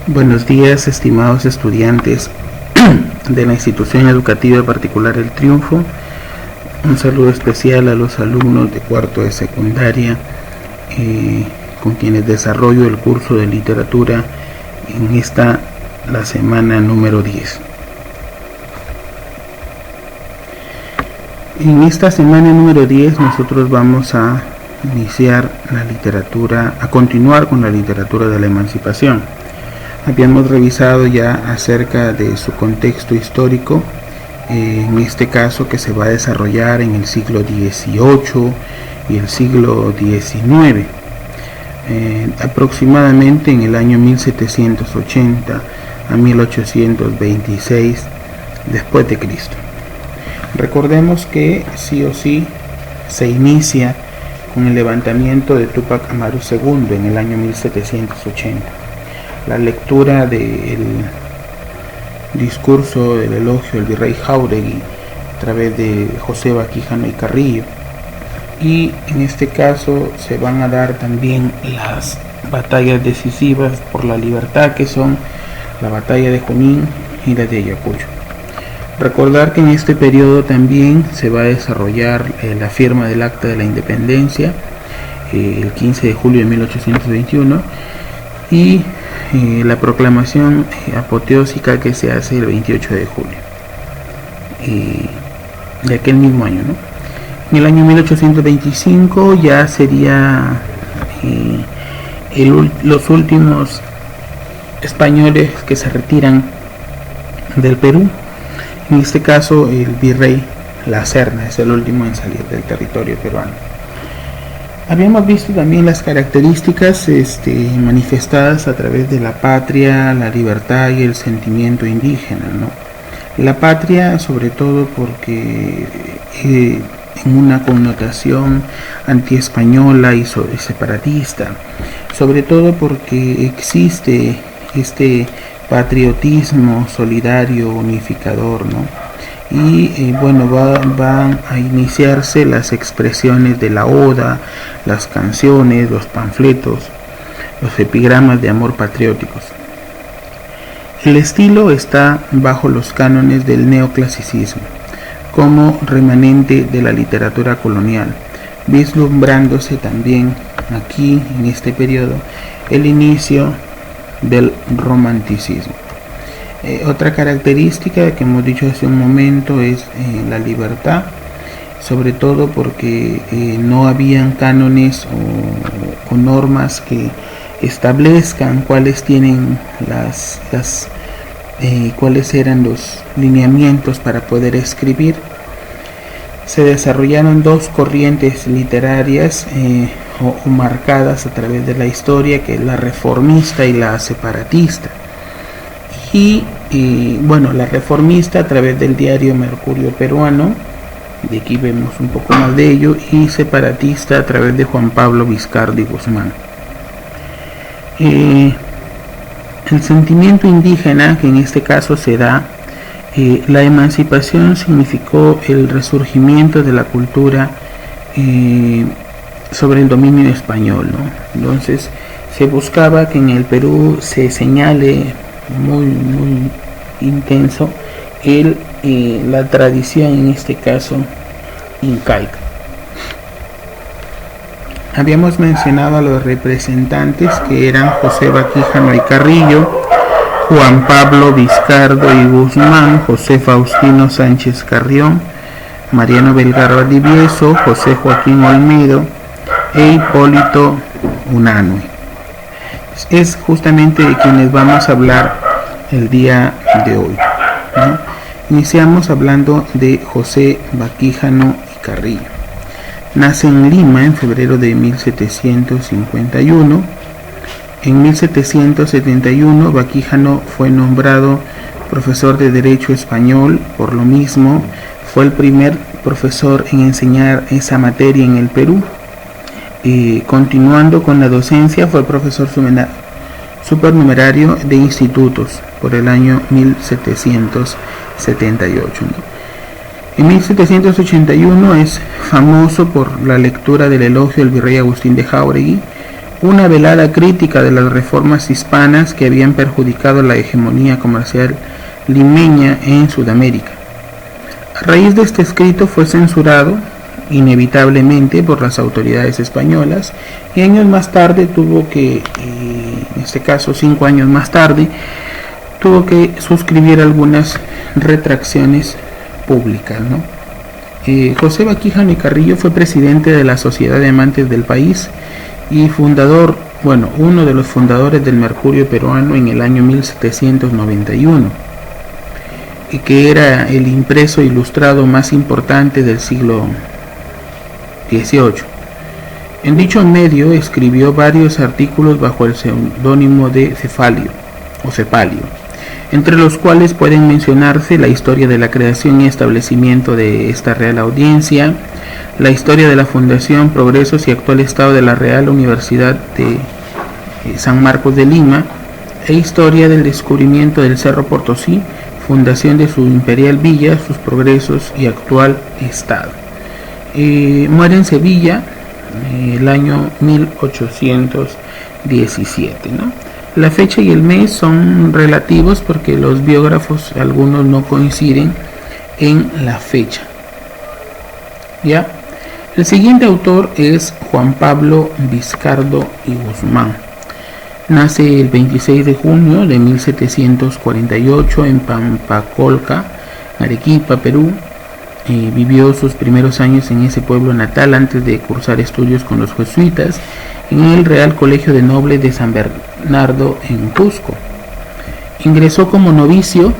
Buenos días, estimados estudiantes de la institución educativa particular El Triunfo. Un saludo especial a los alumnos de cuarto de secundaria con quienes desarrollo el curso de literatura en la semana número 10. En esta semana número 10 nosotros vamos a continuar con la literatura de la emancipación. Habíamos revisado ya acerca de su contexto histórico, en este caso que se va a desarrollar en el siglo XVIII y el siglo XIX, aproximadamente en el año 1780 a 1826 después de Cristo. Recordemos que sí o sí se inicia con el levantamiento de Túpac Amaru II en el año 1780. La lectura del discurso del elogio del virrey Jáuregui a través de José Baquijano y Carrillo, y en este caso se van a dar también las batallas decisivas por la libertad, que son la batalla de Junín y la de Ayacucho. Recordar que en este periodo también se va a desarrollar la firma del Acta de la Independencia el 15 de julio de 1821 y la proclamación apoteósica que se hace el 28 de julio de aquel mismo año, ¿no? En el año 1825 ya sería los últimos españoles que se retiran del Perú. En este caso el virrey La Serna es el último en salir del territorio peruano. Habíamos visto también las características manifestadas a través de la patria, la libertad y el sentimiento indígena, ¿no? La patria sobre todo porque en una connotación antiespañola y separatista, sobre todo porque existe este patriotismo solidario, unificador, ¿no? Y van a iniciarse las expresiones de la oda, las canciones, los panfletos, los epigramas de amor patrióticos. El estilo está bajo los cánones del neoclasicismo, como remanente de la literatura colonial, vislumbrándose también aquí en este periodo el inicio del romanticismo. Otra característica que hemos dicho hace un momento es la libertad, sobre todo porque no habían cánones o normas que establezcan cuáles eran los lineamientos para poder escribir. Se desarrollaron dos corrientes literarias o marcadas a través de la historia, que es la reformista y la separatista. Y la reformista a través del diario Mercurio Peruano, de aquí vemos un poco más de ello, y separatista a través de Juan Pablo Vizcardi Guzmán. El sentimiento indígena, que en este caso se da, la emancipación significó el resurgimiento de la cultura sobre el dominio español, ¿no? Entonces se buscaba que en el Perú se señale muy intenso la tradición, en este caso incaica. Habíamos mencionado a los representantes, que eran José Baquijano y Carrillo, Juan Pablo Vizcardo y Guzmán, José Faustino Sánchez Carrión, Mariano Belgar Valdivieso, José Joaquín Olmedo e Hipólito Unanue. Es justamente de quienes vamos a hablar el día de hoy, ¿no? Iniciamos hablando de José Baquijano y Carrillo. Nace en Lima en febrero de 1751. En 1771 Baquijano fue nombrado profesor de Derecho Español. Por lo mismo fue el primer profesor en enseñar esa materia en el Perú. Continuando con la docencia, fue profesor supernumerario de institutos por el año 1778, ¿no? En 1781 es famoso por la lectura del elogio del virrey Agustín de Jáuregui, una velada crítica de las reformas hispanas que habían perjudicado la hegemonía comercial limeña en Sudamérica. A raíz de este escrito fue censurado inevitablemente por las autoridades españolas y años más tarde en este caso 5 años más tarde, tuvo que suscribir algunas retracciones públicas, ¿no? José Baquijano y Carrillo fue presidente de la Sociedad de Amantes del País y uno de los fundadores del Mercurio peruano en el año 1791, y que era el impreso ilustrado más importante del siglo XVIII. En dicho medio escribió varios artículos bajo el seudónimo de Cepalio, entre los cuales pueden mencionarse la historia de la creación y establecimiento de esta Real Audiencia, la historia de la fundación, progresos y actual estado de la Real Universidad de San Marcos de Lima, e historia del descubrimiento del Cerro Potosí, fundación de su imperial villa, sus progresos y actual estado. Muere en Sevilla el año 1817, ¿no? La fecha y el mes son relativos porque los biógrafos, algunos no coinciden en la fecha. ¿Ya? El siguiente autor es Juan Pablo Vizcardo y Guzmán. Nace el 26 de junio de 1748 en Pampacolca, Arequipa, Perú. Vivió sus primeros años en ese pueblo natal antes de cursar estudios con los jesuitas en el Real Colegio de Nobles de San Bernardo en Cusco. Ingresó como novicio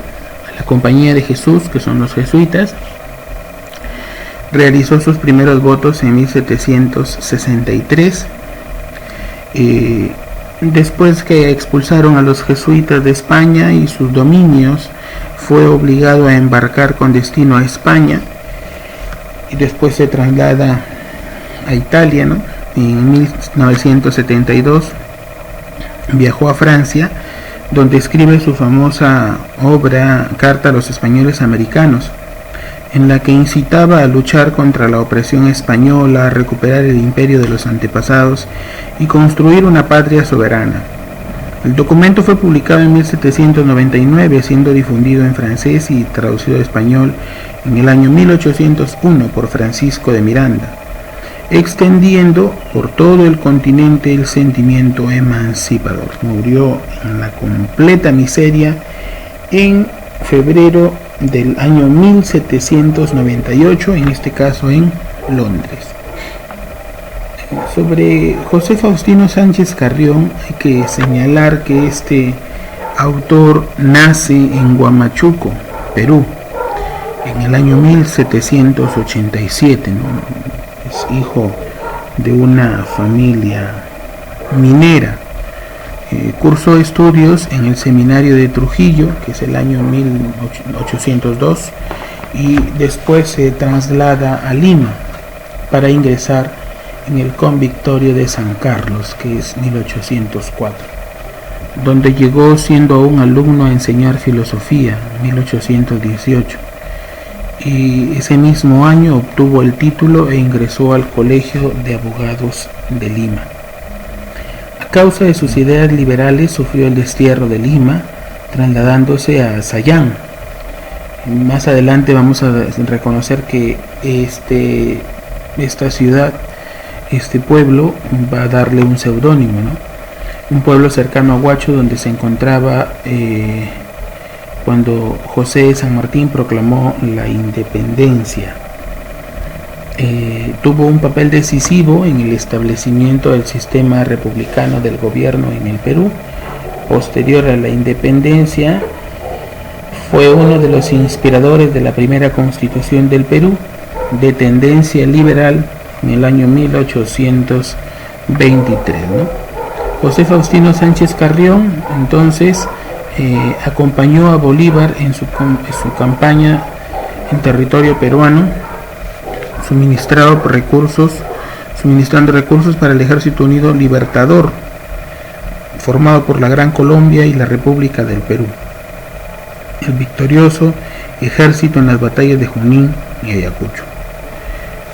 a la Compañía de Jesús, que son los jesuitas. Realizó sus primeros votos en 1763. Después que expulsaron a los jesuitas de España y sus dominios, fue obligado a embarcar con destino a España y después se traslada a Italia, ¿no? En 1972 viajó a Francia, donde escribe su famosa obra Carta a los Españoles Americanos, en la que incitaba a luchar contra la opresión española, a recuperar el imperio de los antepasados y construir una patria soberana. El documento fue publicado en 1799, siendo difundido en francés y traducido al español en el año 1801 por Francisco de Miranda, extendiendo por todo el continente el sentimiento emancipador. Murió en la completa miseria en febrero del año 1798, en este caso en Londres. Sobre José Faustino Sánchez Carrión hay que señalar que este autor nace en Huamachuco, Perú, en el año 1787, ¿no? Es hijo de una familia minera. Cursó estudios en el seminario de Trujillo, que es el año 1802, y después se traslada a Lima para ingresar en el convictorio de San Carlos, que es 1804, donde llegó siendo aún alumno a enseñar filosofía, 1818, y ese mismo año obtuvo el título e ingresó al Colegio de Abogados de Lima. A causa de sus ideas liberales sufrió el destierro de Lima, trasladándose a Sayán. Más adelante vamos a reconocer que esta ciudad, este pueblo, va a darle un seudónimo, ¿no? Un pueblo cercano a Huacho, donde se encontraba cuando José de San Martín proclamó la independencia. Tuvo un papel decisivo en el establecimiento del sistema republicano del gobierno en el Perú. Posterior a la independencia, fue uno de los inspiradores de la primera constitución del Perú, de tendencia liberal, en el año 1823, ¿no? José Faustino Sánchez Carrión entonces acompañó a Bolívar en su campaña en territorio peruano, suministrando recursos para el Ejército Unido Libertador, formado por la Gran Colombia y la República del Perú. El victorioso ejército en las batallas de Junín y Ayacucho.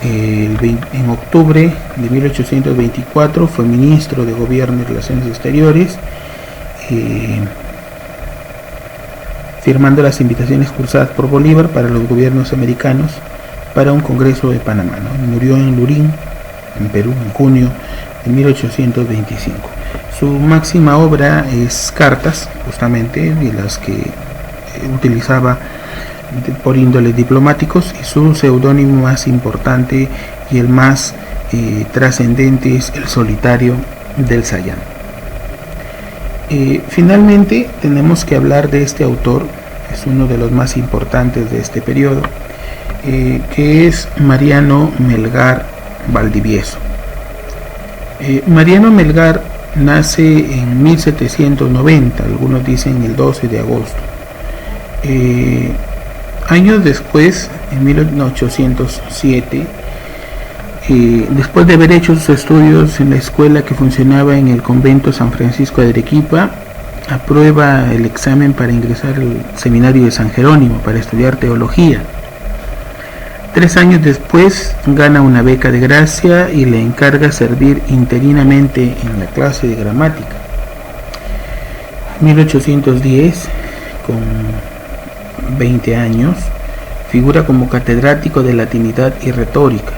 En octubre de 1824 fue ministro de Gobierno y Relaciones Exteriores, firmando las invitaciones cursadas por Bolívar para los gobiernos americanos para un congreso de Panamá, ¿no? Murió en Lurín, en Perú, en junio de 1825. Su máxima obra es Cartas, justamente, de las que utilizaba por índoles diplomáticos, y su seudónimo más importante y el más trascendente es El Solitario del Sayán. Finalmente tenemos que hablar de este autor, es uno de los más importantes de este periodo, que es Mariano Melgar Valdivieso. Mariano Melgar nace en 1790, algunos dicen el 12 de agosto. Años después, en 1807, después de haber hecho sus estudios en la escuela que funcionaba en el convento San Francisco de Arequipa, aprueba el examen para ingresar al seminario de San Jerónimo para estudiar teología. 3 años después gana una beca de gracia y le encarga servir interinamente en la clase de gramática. 1810, con 20 años, figura como catedrático de latinidad y retórica.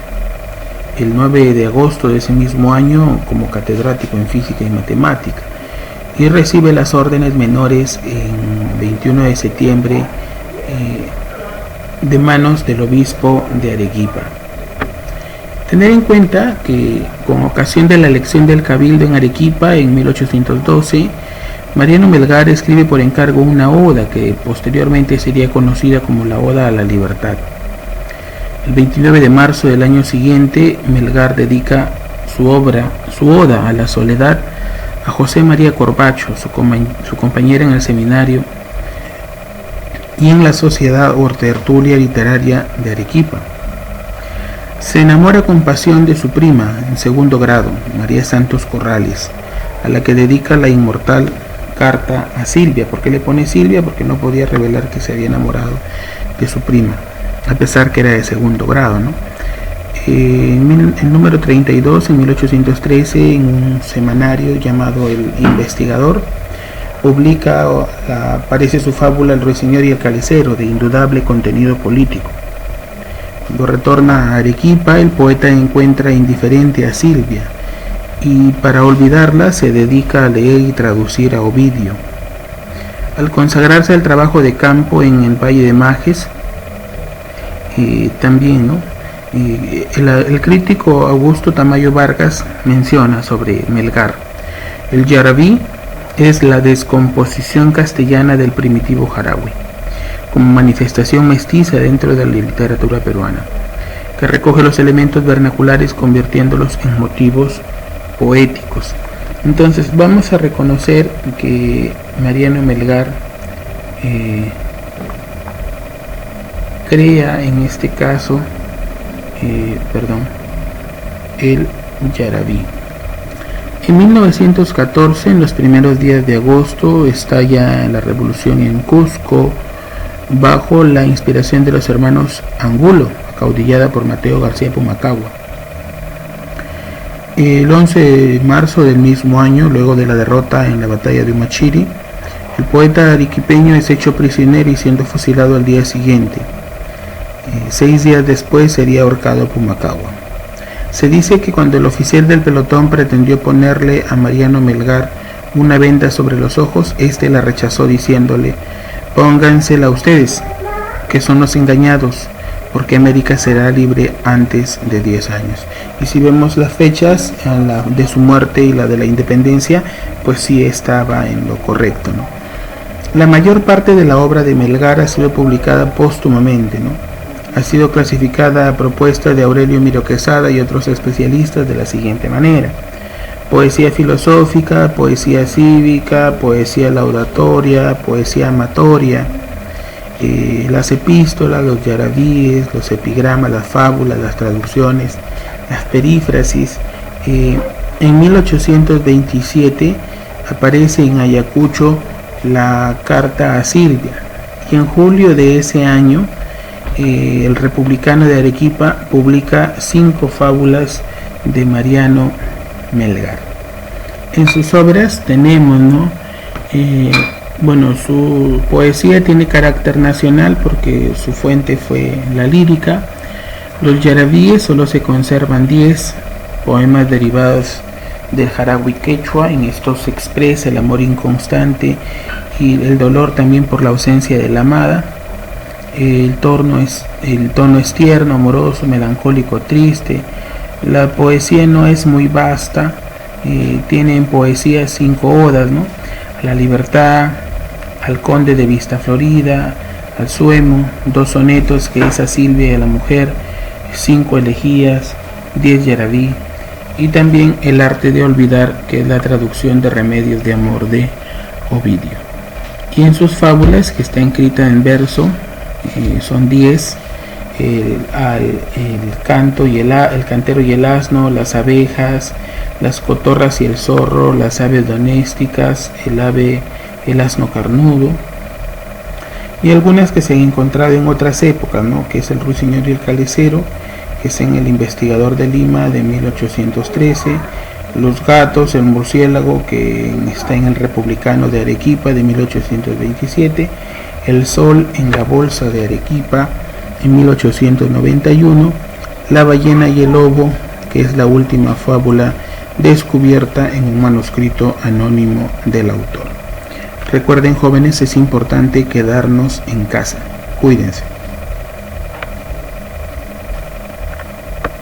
El 9 de agosto de ese mismo año como catedrático en física y matemática, y recibe las órdenes menores en 21 de septiembre de manos del obispo de Arequipa. Tener en cuenta que con ocasión de la elección del Cabildo en Arequipa en 1812, Mariano Melgar escribe por encargo una oda que posteriormente sería conocida como la Oda a la Libertad. El 29 de marzo del año siguiente, Melgar dedica su oda a la soledad a José María Corbacho, su compañera en el seminario y en la Sociedad o Tertulia Literaria de Arequipa. Se enamora con pasión de su prima en segundo grado, María Santos Corrales, a la que dedica la inmortal carta a Silvia. ¿Por qué le pone Silvia? Porque no podía revelar que se había enamorado de su prima, a pesar que era de segundo grado, ¿no? El número 32, en 1813, en un semanario llamado El Investigador, aparece su fábula El Ruiseñor y el Calicero, de indudable contenido político. Cuando retorna a Arequipa, el poeta encuentra indiferente a Silvia, y para olvidarla se dedica a leer y traducir a Ovidio. Al consagrarse al trabajo de campo en el Valle de Majes, también, ¿no? El crítico Augusto Tamayo Vargas menciona sobre Melgar: el yarabí es la descomposición castellana del primitivo jarawi, como manifestación mestiza dentro de la literatura peruana, que recoge los elementos vernaculares convirtiéndolos en motivos poéticos. Entonces vamos a reconocer que Mariano Melgar crea en este caso el yarabí. En 1914, en los primeros días de agosto, estalla la revolución en Cusco bajo la inspiración de los hermanos Angulo, acaudillada por Mateo García Pumacahua. El 11 de marzo del mismo año, luego de la derrota en la batalla de Humachiri, el poeta arequipeño es hecho prisionero y siendo fusilado al día siguiente. 6 días después sería ahorcado Pumacahua. Se dice que cuando el oficial del pelotón pretendió ponerle a Mariano Melgar una venda sobre los ojos, este la rechazó diciéndole: póngansela ustedes, que son los engañados, porque América será libre antes de 10 años. Y si vemos las fechas, la de su muerte y la de la independencia, pues sí estaba en lo correcto, ¿no? La mayor parte de la obra de Melgar ha sido publicada póstumamente, ¿no? Ha sido clasificada a propuesta de Aurelio Miro Quesada y otros especialistas de la siguiente manera: poesía filosófica, poesía cívica, poesía laudatoria, poesía amatoria, las epístolas, los yarabíes, los epigramas, las fábulas, las traducciones, las perífrasis. En 1827 aparece en Ayacucho la carta a Silvia, y en julio de ese año el Republicano de Arequipa publica 5 fábulas de Mariano Melgar. En sus obras tenemos, ¿no? Su poesía tiene carácter nacional porque su fuente fue la lírica. Los yarabíes solo se conservan 10 poemas derivados del jarawi quechua. En estos se expresa el amor inconstante y el dolor también por la ausencia de la amada. El tono es tierno, amoroso, melancólico, triste. La poesía no es muy vasta. Tiene en poesía 5 odas, ¿no? A la libertad, al conde de Vista Florida, al Suemo, 2 sonetos que es a Silvia y a la mujer, 5 elegías, 10 yarabí, y también El arte de olvidar, que es la traducción de Remedios de amor de Ovidio. Y en sus fábulas, que está escrita en verso, son 10, el cantero y el asno, las abejas, las cotorras y el zorro, las aves domésticas, el asno carnudo, y algunas que se han encontrado en otras épocas, ¿no? Que es el ruiseñor y el calecero, que es en El investigador de Lima de 1813, los gatos, el murciélago, que está en El republicano de Arequipa de 1827, el sol en la bolsa de Arequipa en 1891, la ballena y el lobo, que es la última fábula descubierta en un manuscrito anónimo del autor. Recuerden, jóvenes, es importante quedarnos en casa. Cuídense.